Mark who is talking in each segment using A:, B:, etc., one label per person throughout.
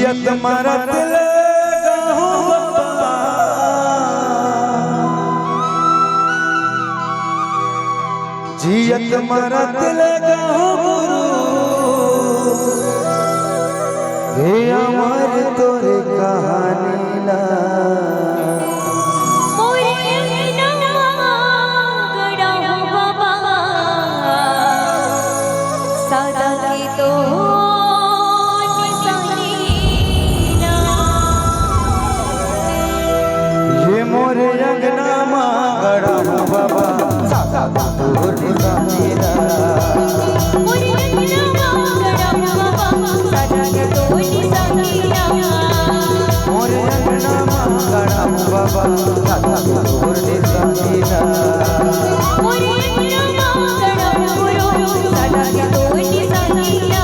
A: जियत मरत लगाहो बाबा, जियत मरत लगाहो गुरु, हे अमर तोरे कहानी ला मोरे अंगना मां गड़ा बाबा सादा तोर निशानीला,
B: मोरे अंगना मां गड़ा बाबा सादा तोर निशानीला,
A: मोरे अंगना मां गड़ा बाबा सादा तोर निशानीला,
B: मोरे अंगना मां गड़ा गुरु सादा तोर निशानीला।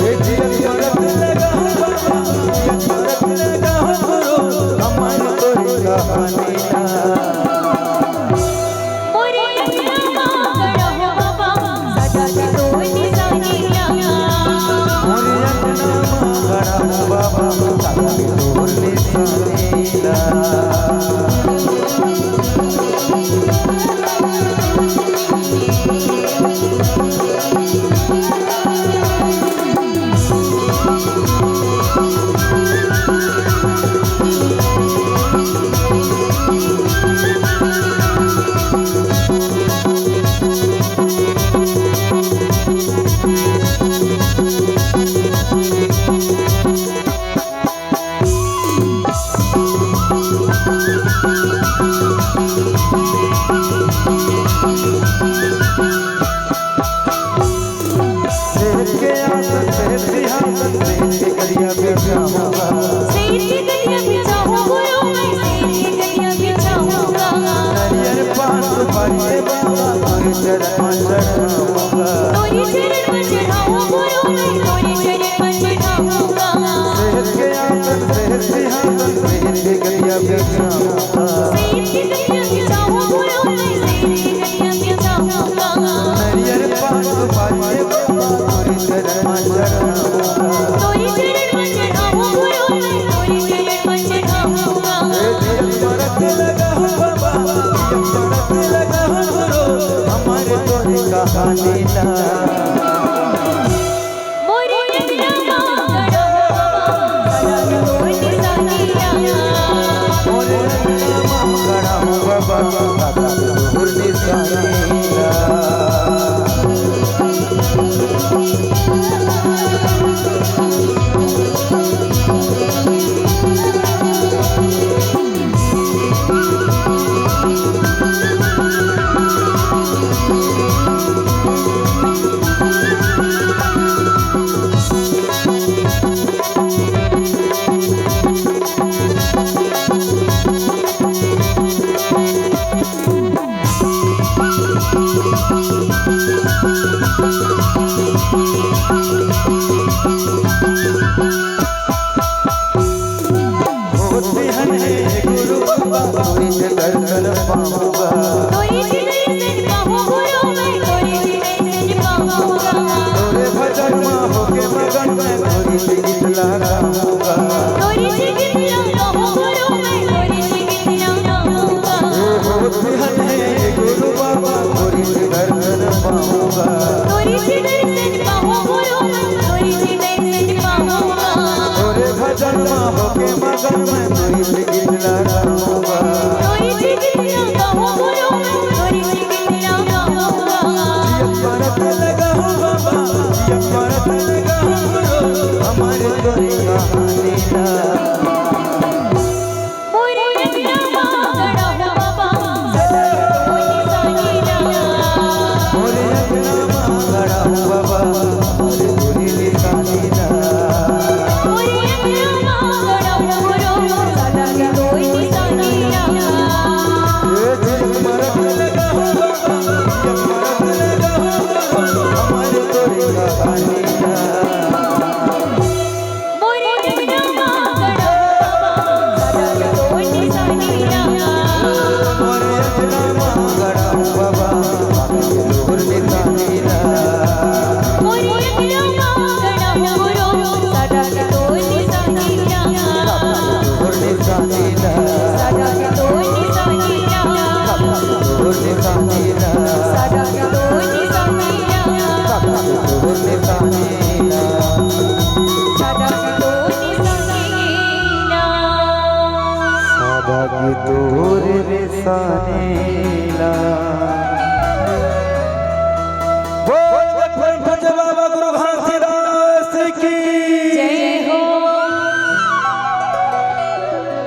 A: ए जियत मरत लगाहो बाबा, जियत मरत लगाहो गुरु, अमर तोरी कहानी ला।
B: मोरे अंगना मां गड़ा बाबा सादा तोर निशानीला,
A: मोरे अंगना मां गड़ा बाबा सादा तोर निशानीला। कहानी ला
B: मोरे अंगना मां गड़ा बाबा सादा तोर निशानीला,
A: मोरे अंगना मां गड़ा बाबा सादा तोर निशानीला। दर्शन पाऊंगा
B: तोरी दर्शन पाऊंगा मैं, तोरी दर्शन पाऊंगा,
A: तोरे भजन में होके मगन में तोरी से गीत लगाऊंगा,
B: तोरी गीत लगाऊंगा मैं, तोरी गीत लगाऊंगा।
A: बहुत धन है गुरु बाबा तोरी से दर्शन पाऊंगा,
B: तोरी दर्शन पाऊंगा मैं, तोरी दर्शन पाऊंगा,
A: तोरे भजन में होके मगन में तोरी से गीत लगाऊंगा,
B: तोरी गीत लगाऊंगा मैं, तोरी गीत लगाऊंगा।
A: जियत मरत लगाहो बाबा, जियत मरत लगाहो गुरु, हमारे तोरी कहानी ला।
B: मोरे अंगना मां गड़ा बाबा सादा तोर निशानीला,
A: मोरे अंगना मां गड़ा बाबा सादा तोर निशानीला,
B: मोरे अंगना मां गड़ा गुरु
A: निशानी